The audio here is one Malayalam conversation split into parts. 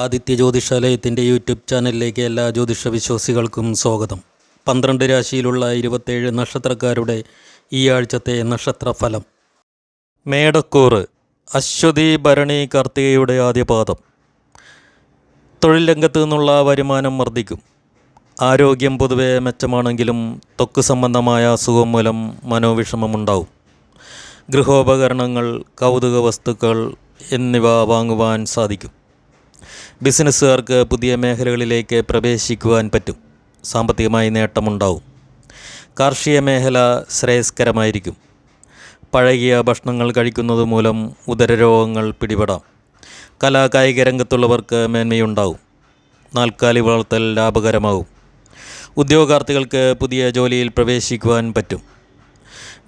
ആദിത്യ ജ്യോതിഷാലയത്തിൻ്റെ യൂട്യൂബ് ചാനലിലേക്ക് എല്ലാ ജ്യോതിഷ വിശ്വാസികൾക്കും സ്വാഗതം. 12 രാശിയിലുള്ള 27 നക്ഷത്രക്കാരുടെ ഈ ആഴ്ചത്തെ നക്ഷത്രഫലം. മേടക്കൂറ് അശ്വതി ഭരണി കാർത്തികയുടെ ആദ്യപാദം. തൊഴിൽ രംഗത്തു നിന്നുള്ള വരുമാനം വർദ്ധിക്കും. ആരോഗ്യം പൊതുവെ മെച്ചമാണെങ്കിലും ത്വക്ക് സംബന്ധമായ അസുഖം മൂലം മനോവിഷമമുണ്ടാവും. ഗൃഹോപകരണങ്ങൾ, കൗതുക വസ്തുക്കൾ എന്നിവ വാങ്ങുവാൻ സാധിക്കും. ബിസിനസ്സുകാർക്ക് പുതിയ മേഖലകളിലേക്ക് പ്രവേശിക്കുവാൻ പറ്റും. സാമ്പത്തികമായി നേട്ടമുണ്ടാവും. കാർഷിക മേഖല ശ്രേയസ്കരമായിരിക്കും. പഴകിയ ഭക്ഷണങ്ങൾ കഴിക്കുന്നത് മൂലം ഉദരരോഗങ്ങൾ പിടിപെടാം. കലാകായിക രംഗത്തുള്ളവർക്ക് മേന്മയുണ്ടാവും. നാൽക്കാലി വളർത്തൽ ലാഭകരമാവും. ഉദ്യോഗാർത്ഥികൾക്ക് പുതിയ ജോലിയിൽ പ്രവേശിക്കുവാൻ പറ്റും.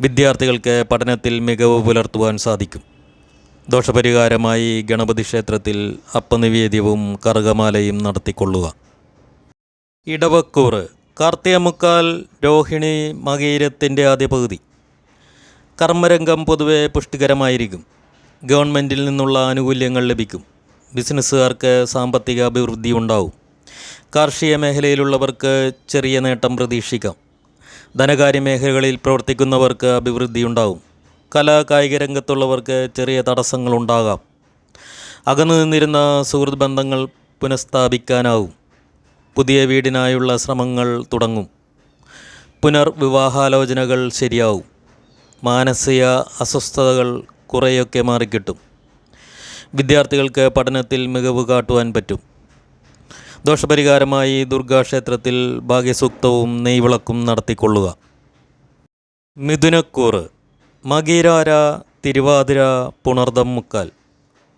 വിദ്യാർത്ഥികൾക്ക് പഠനത്തിൽ മികവ് പുലർത്തുവാൻ സാധിക്കും. ദോഷപരിഹാരമായി ഗണപതി ക്ഷേത്രത്തിൽ അപ്പനിവേദ്യവും കറുകമാലയും നടത്തിക്കൊള്ളുക. ഇടവക്കൂറ് കാർത്തികമുക്കാൽ രോഹിണി മകീരത്തിൻ്റെ ആദ്യ പകുതി. കർമ്മരംഗം പൊതുവെ പുഷ്ടികരമായിരിക്കും. ഗവൺമെൻറ്റിൽ നിന്നുള്ള ആനുകൂല്യങ്ങൾ ലഭിക്കും. ബിസിനസ്സുകാർക്ക് സാമ്പത്തിക അഭിവൃദ്ധി ഉണ്ടാവും. കാർഷിക മേഖലയിലുള്ളവർക്ക് ചെറിയ നേട്ടം പ്രതീക്ഷിക്കാം. ധനകാര്യ മേഖലകളിൽ പ്രവർത്തിക്കുന്നവർക്ക് അഭിവൃദ്ധി ഉണ്ടാവും. കലാകായിക രംഗത്തുള്ളവർക്ക് ചെറിയ തടസ്സങ്ങളുണ്ടാകാം. അകന്നു നിന്നിരുന്ന സുഹൃത്ത് ബന്ധങ്ങൾ പുനഃസ്ഥാപിക്കാനാവും. പുതിയ വീടിനായുള്ള ശ്രമങ്ങൾ തുടങ്ങും. പുനർവിവാഹാലോചനകൾ ശരിയാവും. മാനസിക അസ്വസ്ഥതകൾ കുറേയൊക്കെ മാറിക്കിട്ടും. വിദ്യാർത്ഥികൾക്ക് പഠനത്തിൽ മികവ് കാട്ടുവാൻ പറ്റും. ദോഷപരിഹാരമായി ദുർഗാക്ഷേത്രത്തിൽ ഭാഗ്യസൂക്തവും നെയ്വിളക്കും നടത്തിക്കൊള്ളുക. മിഥുനക്കൂറ് മകീരാര തിരുവാതിര പുണർദം മുക്കാൽ.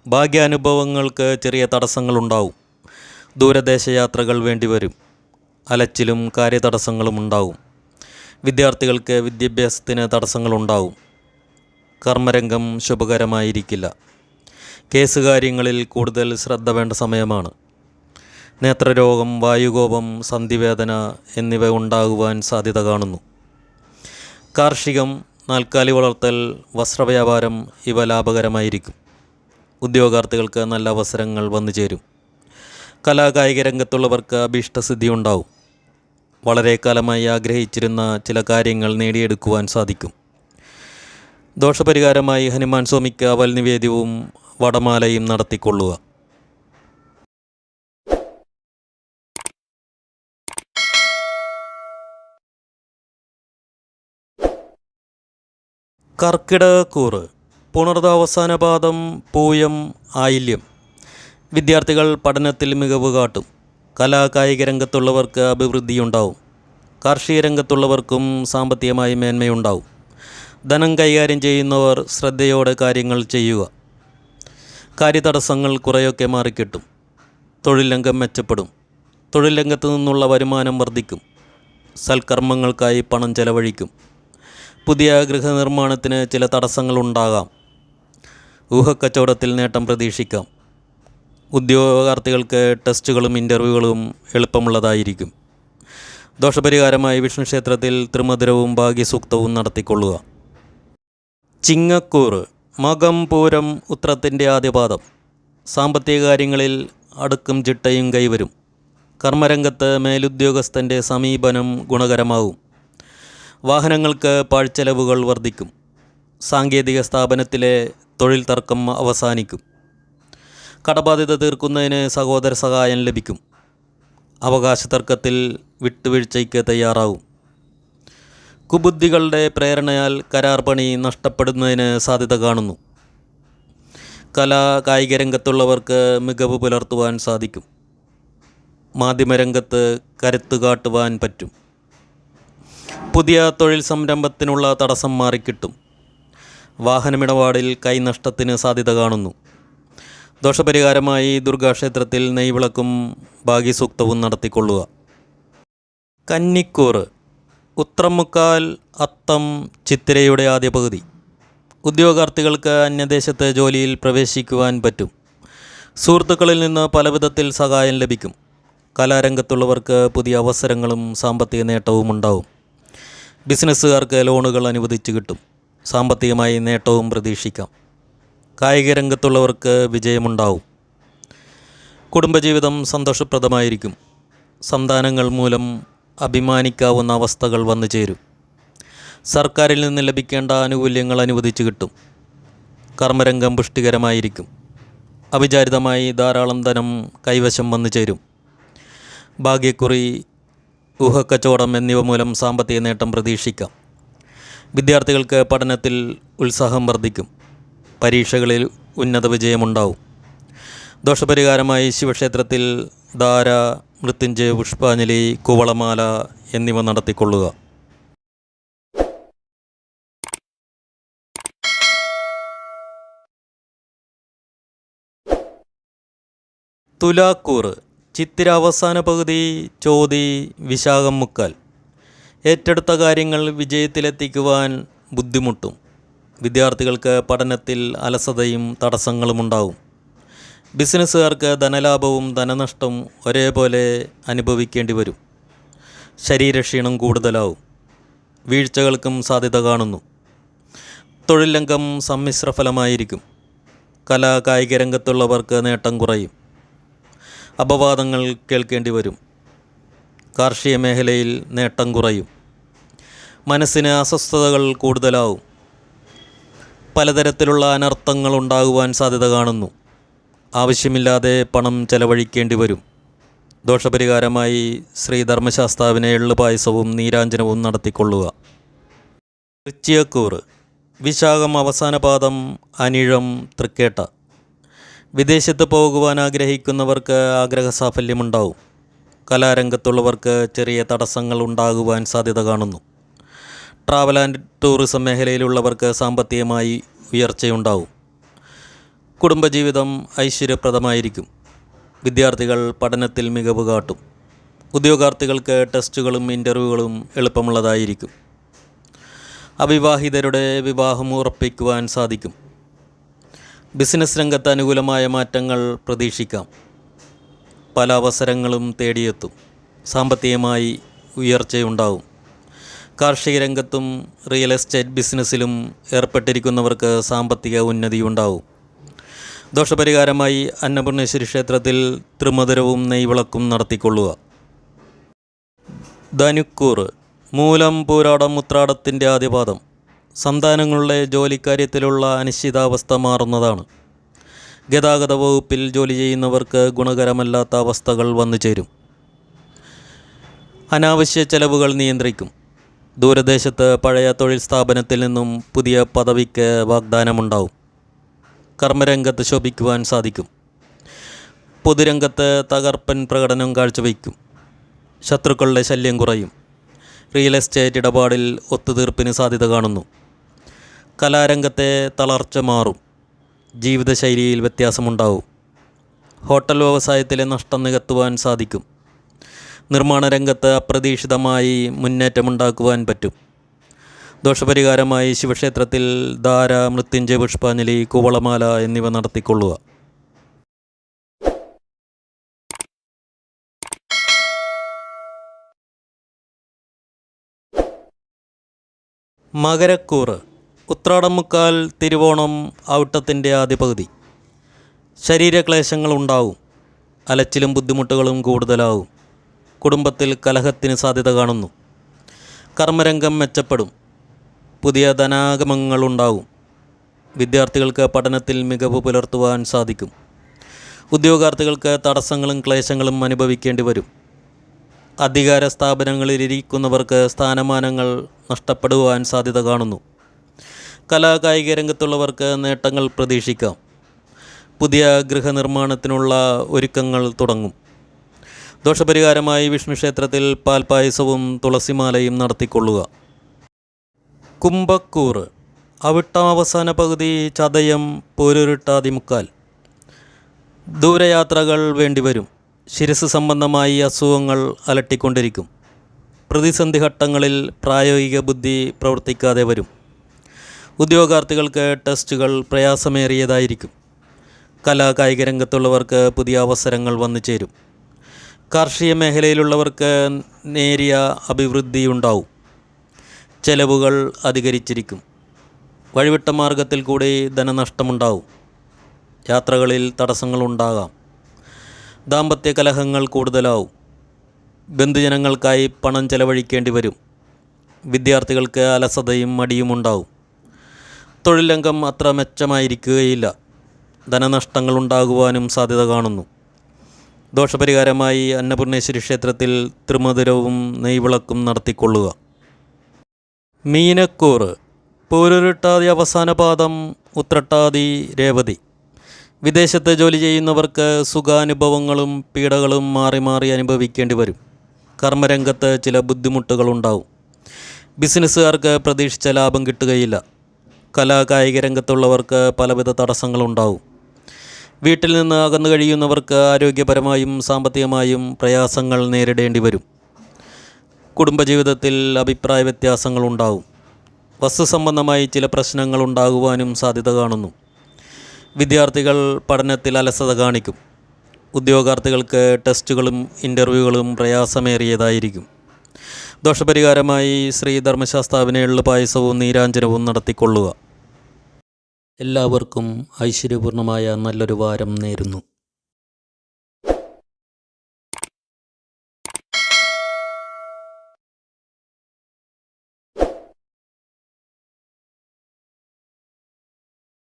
ഭാഗ്യാനുഭവങ്ങൾക്ക് ചെറിയ തടസ്സങ്ങളുണ്ടാവും. ദൂരദേശയാത്രകൾ വേണ്ടിവരും. അലച്ചിലും കാര്യതടസ്സങ്ങളും ഉണ്ടാവും. വിദ്യാർത്ഥികൾക്ക് വിദ്യാഭ്യാസത്തിന് തടസ്സങ്ങളുണ്ടാവും. കർമ്മരംഗം ശുഭകരമായിരിക്കില്ല. കേസ് കാര്യങ്ങളിൽ കൂടുതൽ ശ്രദ്ധ വേണ്ട സമയമാണ്. നേത്രരോഗം, വായുകോപം, സന്ധിവേദന എന്നിവ ഉണ്ടാകുവാൻ സാധ്യത കാണുന്നു. കാർഷികം, നാൽക്കാലി വളർത്തൽ, വസ്ത്രവ്യാപാരം ഇവ ലാഭകരമായിരിക്കും. ഉദ്യോഗാർത്ഥികൾക്ക് നല്ല അവസരങ്ങൾ വന്നു ചേരും. കലാകായിക രംഗത്തുള്ളവർക്ക് അഭീഷ്ടസിദ്ധി ഉണ്ടാവും. വളരെ കാലമായി ആഗ്രഹിച്ചിരുന്ന ചില കാര്യങ്ങൾ നേടിയെടുക്കുവാൻ സാധിക്കും. ദോഷപരിഹാരമായി ഹനുമാൻ സ്വാമിക്ക് അവൽ നിവേദ്യവും വടമാലയും നടത്തിക്കൊള്ളുക. കർക്കിടകക്കൂറ് പുണർദ അവസാന പാദം, പൂയം, ആയില്യം. വിദ്യാർത്ഥികൾ പഠനത്തിൽ മികവ് കാട്ടും. കലാകായിക രംഗത്തുള്ളവർക്ക് അഭിവൃദ്ധിയുണ്ടാവും. കാർഷിക രംഗത്തുള്ളവർക്കും സാമ്പത്തികമായി മേന്മയുണ്ടാവും. ധനം കൈകാര്യം ചെയ്യുന്നവർ ശ്രദ്ധയോടെ കാര്യങ്ങൾ ചെയ്യുക. കാര്യതടസ്സങ്ങൾ കുറേയൊക്കെ മാറിക്കിട്ടും. തൊഴിൽ രംഗം മെച്ചപ്പെടും. തൊഴിൽ രംഗത്തു നിന്നുള്ള വരുമാനം വർദ്ധിക്കും. സൽക്കർമ്മങ്ങൾക്കായി പണം ചെലവഴിക്കും. പുതിയ ഗൃഹനിർമ്മാണത്തിന് ചില തടസ്സങ്ങളുണ്ടാകാം. ഊഹക്കച്ചവടത്തിൽ നേട്ടം പ്രതീക്ഷിക്കാം. ഉദ്യോഗാർത്ഥികൾക്ക് ടെസ്റ്റുകളും ഇൻ്റർവ്യൂകളും എളുപ്പമുള്ളതായിരിക്കും. ദോഷപരിഹാരമായി വിഷ്ണു ക്ഷേത്രത്തിൽ ത്രിമധുരവും ഭാഗ്യസൂക്തവും നടത്തിക്കൊള്ളുക. ചിങ്ങക്കൂറ് മകം, പൂരം, ഉത്രത്തിൻ്റെ ആദ്യപാദം. സാമ്പത്തിക കാര്യങ്ങളിൽ അടുക്കും ചിട്ടയും കൈവരും. കർമ്മരംഗത്ത് മേലുദ്യോഗസ്ഥൻ്റെ സമീപനം ഗുണകരമാവും. വാഹനങ്ങൾക്ക് പാഴ്ചെലവുകൾ വർദ്ധിക്കും. സാങ്കേതിക സ്ഥാപനത്തിലെ തൊഴിൽ തർക്കം അവസാനിക്കും. കടബാധ്യത തീർക്കുന്നതിന് സഹോദര സഹായം ലഭിക്കും. അവകാശ തർക്കത്തിൽ വിട്ടുവീഴ്ചയ്ക്ക് തയ്യാറാവും. കുബുദ്ധികളുടെ പ്രേരണയാൽ കരാർ പണി നഷ്ടപ്പെടുന്നതിന് സാധ്യത കാണുന്നു. കലാകായിക രംഗത്തുള്ളവർക്ക് മികവ് പുലർത്തുവാൻ സാധിക്കും. മാധ്യമരംഗത്ത് കരുത്തു കാട്ടുവാൻ പറ്റും. പുതിയ തൊഴിൽ സംരംഭത്തിനുള്ള തടസ്സം മാറിക്കിട്ടും. വാഹനമിടപാടിൽ കൈനഷ്ടത്തിന് സാധ്യത കാണുന്നു. ദോഷപരിഹാരമായി ദുർഗാക്ഷേത്രത്തിൽ നെയ്വിളക്കും ഭാഗ്യസൂക്തവും നടത്തിക്കൊള്ളുക. കന്നിക്കൂറ് ഉത്രം മുക്കാൽ, അത്തം, ചിത്തിരയുടെ ആദ്യ പകുതി. ഉദ്യോഗാർത്ഥികൾക്ക് അന്യദേശത്ത് ജോലിയിൽ പ്രവേശിക്കുവാൻ പറ്റും. സുഹൃത്തുക്കളിൽ നിന്ന് പലവിധത്തിൽ സഹായം ലഭിക്കും. കലാരംഗത്തുള്ളവർക്ക് പുതിയ അവസരങ്ങളും സാമ്പത്തിക നേട്ടവും ഉണ്ടാവും. ബിസിനസ്സുകാർക്ക് ലോണുകൾ അനുവദിച്ചു കിട്ടും. സാമ്പത്തികമായി നേട്ടവും പ്രതീക്ഷിക്കാം. കായിക രംഗത്തുള്ളവർക്ക് വിജയമുണ്ടാവും. കുടുംബജീവിതം സന്തോഷപ്രദമായിരിക്കും. സന്താനങ്ങൾ മൂലം അഭിമാനിക്കാവുന്ന അവസ്ഥകൾ വന്നു ചേരും. സർക്കാരിൽ നിന്ന് ലഭിക്കേണ്ട ആനുകൂല്യങ്ങൾ അനുവദിച്ചു കിട്ടും. കർമ്മരംഗം പുഷ്ടികരമായിരിക്കും. അവിചാരിതമായി ധാരാളം ധനം കൈവശം വന്നു ചേരും. ഭാഗ്യക്കുറി, ഊഹക്കച്ചവടം എന്നിവ മൂലം സാമ്പത്തിക നേട്ടം പ്രതീക്ഷിക്കാം. വിദ്യാർത്ഥികൾക്ക് പഠനത്തിൽ ഉത്സാഹം വർദ്ധിക്കും. പരീക്ഷകളിൽ ഉന്നത വിജയമുണ്ടാവും. ദോഷപരിഹാരമായി ശിവക്ഷേത്രത്തിൽ ധാര, മൃത്യുഞ്ജയ പുഷ്പാഞ്ജലി, കുവളമാല എന്നിവ നടത്തിക്കൊള്ളുക. തുലാക്കൂറ് ചിത്തിര അവസാന പകുതി, ചോതി, വിശാഖം മുക്കാൽ. ഏറ്റെടുത്ത കാര്യങ്ങൾ വിജയത്തിലെത്തിക്കുവാൻ ബുദ്ധിമുട്ടും. വിദ്യാർത്ഥികൾക്ക് പഠനത്തിൽ അലസതയും തടസ്സങ്ങളുമുണ്ടാവും. ബിസിനസ്സുകാർക്ക് ധനലാഭവും ധനനഷ്ടവും ഒരേപോലെ അനുഭവിക്കേണ്ടി വരും. ശരീരക്ഷീണം കൂടുതലാവും. വീഴ്ചകൾക്കും സാധ്യത കാണുന്നു. തൊഴിൽ രംഗം സമ്മിശ്ര ഫലമായിരിക്കും. കലാ കായിക രംഗത്തുള്ളവർക്ക് നേട്ടം കുറയും. അപവാദങ്ങൾ കേൾക്കേണ്ടി വരും. കാർഷിക മേഖലയിൽ നേട്ടം കുറയും. മനസ്സിന് അസ്വസ്ഥതകൾ കൂടുതലാവും. പലതരത്തിലുള്ള അനർത്ഥങ്ങൾ ഉണ്ടാകുവാൻ സാധ്യത കാണുന്നു. ആവശ്യമില്ലാതെ പണം ചെലവഴിക്കേണ്ടി വരും. ദോഷപരിഹാരമായി ശ്രീ ധർമ്മശാസ്താവിനെ എള്ളുപായസവും നീരാഞ്ജനവും നടത്തിക്കൊള്ളുക. വൃശ്ചികക്കൂറ് വിശാഖം അവസാന പാദം, അനിഴം, തൃക്കേട്ട. വിദേശത്ത് പോകുവാൻ ആഗ്രഹിക്കുന്നവർക്ക് ആഗ്രഹസാഫല്യമുണ്ടാവും. കലാരംഗത്തുള്ളവർക്ക് ചെറിയ തടസ്സങ്ങൾ ഉണ്ടാകുവാൻ സാധ്യത കാണുന്നു. ട്രാവൽ ആൻഡ് ടൂറിസം മേഖലയിലുള്ളവർക്ക് സാമ്പത്തികമായി ഉയർച്ചയുണ്ടാവും. കുടുംബജീവിതം ഐശ്വര്യപ്രദമായിരിക്കും. വിദ്യാർത്ഥികൾ പഠനത്തിൽ മികവ് കാട്ടും. ഉദ്യോഗാർത്ഥികൾക്ക് ടെസ്റ്റുകളും ഇൻ്റർവ്യൂകളും എളുപ്പമുള്ളതായിരിക്കും. അവിവാഹിതരുടെ വിവാഹം ഉറപ്പിക്കുവാൻ സാധിക്കും. ബിസിനസ് രംഗത്ത് അനുകൂലമായ മാറ്റങ്ങൾ പ്രതീക്ഷിക്കാം. പല അവസരങ്ങളും തേടിയെത്തും. സാമ്പത്തികമായി ഉയർച്ചയുണ്ടാവും. കാർഷിക രംഗത്തും റിയൽ എസ്റ്റേറ്റ് ബിസിനസ്സിലും ഏർപ്പെട്ടിരിക്കുന്നവർക്ക് സാമ്പത്തിക ഉന്നതിയുണ്ടാവും. ദോഷപരിഹാരമായി അന്നപൂർണേശ്വരി ക്ഷേത്രത്തിൽ ത്രിമധുരവും നെയ്വിളക്കും നടത്തിക്കൊള്ളുക. ധനുക്കൂറ് മൂലം, പൂരാടം, ഉത്രാടത്തിൻ്റെ ആദ്യപാദം. സന്താനങ്ങളുടെ ജോലിക്കാര്യത്തിലുള്ള അനിശ്ചിതാവസ്ഥ മാറുന്നതാണ്. ഗതാഗത വകുപ്പിൽ ജോലി ചെയ്യുന്നവർക്ക് ഗുണകരമല്ലാത്ത അവസ്ഥകൾ വന്നു ചേരും. അനാവശ്യ ചെലവുകൾ നിയന്ത്രിക്കും. ദൂരദേശത്ത് പഴയ തൊഴിൽ സ്ഥാപനത്തിൽ നിന്നും പുതിയ പദവിക്ക് വാഗ്ദാനമുണ്ടാവും. കർമ്മരംഗത്ത് ശോഭിക്കുവാൻ സാധിക്കും. പൊതുരംഗത്ത് തകർപ്പൻ പ്രകടനം കാഴ്ചവയ്ക്കും. ശത്രുക്കളുടെ ശല്യം കുറയും. റിയൽ എസ്റ്റേറ്റ് ഇടപാടിൽ ഒത്തുതീർപ്പിന് സാധ്യത കാണുന്നു. കലാരംഗത്തെ തളർച്ച മാറും. ജീവിതശൈലിയിൽ വ്യത്യാസമുണ്ടാവും. ഹോട്ടൽ വ്യവസായത്തിലെ നഷ്ടം നികത്തുവാൻ സാധിക്കും. നിർമ്മാണ രംഗത്ത് അപ്രതീക്ഷിതമായി മുന്നേറ്റമുണ്ടാക്കുവാൻ പറ്റും. ദോഷപരിഹാരമായി ശിവക്ഷേത്രത്തിൽ ധാര, മൃത്യുഞ്ജയ പുഷ്പാഞ്ജലി, കുവളമാല എന്നിവ നടത്തിക്കൊള്ളുക. മകരക്കൂറ് ഉത്രാടം മുക്കാൽ, തിരുവോണം, ഔട്ടത്തിൻ്റെ ആദ്യ പകുതി. ശരീരക്ലേശങ്ങളുണ്ടാവും. അലച്ചിലും ബുദ്ധിമുട്ടുകളും കൂടുതലാവും. കുടുംബത്തിൽ കലഹത്തിന് സാധ്യത കാണുന്നു. കർമ്മരംഗം മെച്ചപ്പെടും. പുതിയ ധനാഗമങ്ങളുണ്ടാവും. വിദ്യാർത്ഥികൾക്ക് പഠനത്തിൽ മികവ് പുലർത്തുവാൻ സാധിക്കും. ഉദ്യോഗാർത്ഥികൾക്ക് തടസ്സങ്ങളും ക്ലേശങ്ങളും അനുഭവിക്കേണ്ടി വരും. അധികാര സ്ഥാപനങ്ങളിലിരിക്കുന്നവർക്ക് സ്ഥാനമാനങ്ങൾ നഷ്ടപ്പെടുവാൻ സാധ്യത കാണുന്നു. കലാകായിക രംഗത്തുള്ളവർക്ക് നേട്ടങ്ങൾ പ്രതീക്ഷിക്കാം. പുതിയ ഗൃഹനിർമ്മാണത്തിനുള്ള ഒരുക്കങ്ങൾ തുടങ്ങും. ദോഷപരിഹാരമായി വിഷ്ണു ക്ഷേത്രത്തിൽ പാൽപ്പായസവും തുളസിമാലയും നടത്തിക്കൊള്ളുക. കുംഭക്കൂറ് അവിട്ടം അവസാന പകുതി, ചതയം, പോരുരുട്ടാതി മുക്കാൽ. ദൂരയാത്രകൾ വേണ്ടിവരും. ശിരസ് സംബന്ധമായി അസുഖങ്ങൾ അലട്ടിക്കൊണ്ടിരിക്കും. പ്രതിസന്ധി ഘട്ടങ്ങളിൽ പ്രായോഗിക ബുദ്ധി പ്രവർത്തിക്കാതെ വരും. ഉദ്യോഗാർത്ഥികൾക്ക് ടെസ്റ്റുകൾ പ്രയാസമേറിയതായിരിക്കും. കലാകായിക രംഗത്തുള്ളവർക്ക് പുതിയ അവസരങ്ങൾ വന്നു ചേരും. കാർഷിക മേഖലയിലുള്ളവർക്ക് നേരിയ അഭിവൃദ്ധി ഉണ്ടാവും. ചെലവുകൾ അധികരിച്ചിരിക്കും. വഴിവിട്ട മാർഗത്തിൽ കൂടി ധനനഷ്ടമുണ്ടാവും. യാത്രകളിൽ തടസ്സങ്ങളുണ്ടാകാം. ദാമ്പത്യ കലഹങ്ങൾ കൂടുതലാവും. ബന്ധുജനങ്ങൾക്കായി പണം ചെലവഴിക്കേണ്ടി വരും. വിദ്യാർത്ഥികൾക്ക് അലസതയും മടിയുമുണ്ടാവും. തൊഴിൽ രംഗം അത്ര മെച്ചമായിരിക്കുകയില്ല. ധനനഷ്ടങ്ങൾ ഉണ്ടാകുവാനും സാധ്യത കാണുന്നു. ദോഷപരിഹാരമായി അന്നപൂർണേശ്വരി ക്ഷേത്രത്തിൽ ത്രിമധുരവും നെയ്വിളക്കും നടത്തിക്കൊള്ളുക. മീനക്കൂറ് പൂരുരുട്ടാതി അവസാന പാദം ഉത്രട്ടാതി രേവതി. വിദേശത്ത് ജോലി ചെയ്യുന്നവർക്ക് സുഖാനുഭവങ്ങളും പീഡകളും മാറി മാറി അനുഭവിക്കേണ്ടി വരും. കർമ്മരംഗത്ത് ചില ബുദ്ധിമുട്ടുകളുണ്ടാവും. ബിസിനസ്സുകാർക്ക് പ്രതീക്ഷിച്ച ലാഭം കിട്ടുകയില്ല. കലാകായിക രംഗത്തുള്ളവർക്ക് പലവിധ തടസ്സങ്ങളുണ്ടാവും. വീട്ടിൽ നിന്ന് അകന്നു കഴിയുന്നവർക്ക് ആരോഗ്യപരമായും സാമ്പത്തികമായും പ്രയാസങ്ങൾ നേരിടേണ്ടി വരും. കുടുംബജീവിതത്തിൽ അഭിപ്രായ വ്യത്യാസങ്ങളുണ്ടാവും. വസ്തുസംബന്ധമായി ചില പ്രശ്നങ്ങൾ ഉണ്ടാകുവാനും സാധ്യത കാണുന്നു. വിദ്യാർത്ഥികൾ പഠനത്തിൽ അലസത കാണിക്കും. ഉദ്യോഗാർത്ഥികൾക്ക് ടെസ്റ്റുകളും ഇൻ്റർവ്യൂകളും പ്രയാസമേറിയതായിരിക്കും. ദോഷപരിഹാരമായി ശ്രീ ധർമ്മശാസ്താവിന് എള്ളുപായസവും നീരാഞ്ജനവും നടത്തിക്കൊള്ളുക. എല്ലാവർക്കും ഐശ്വര്യപൂർണമായ നല്ലൊരു വാരം നേരുന്നു.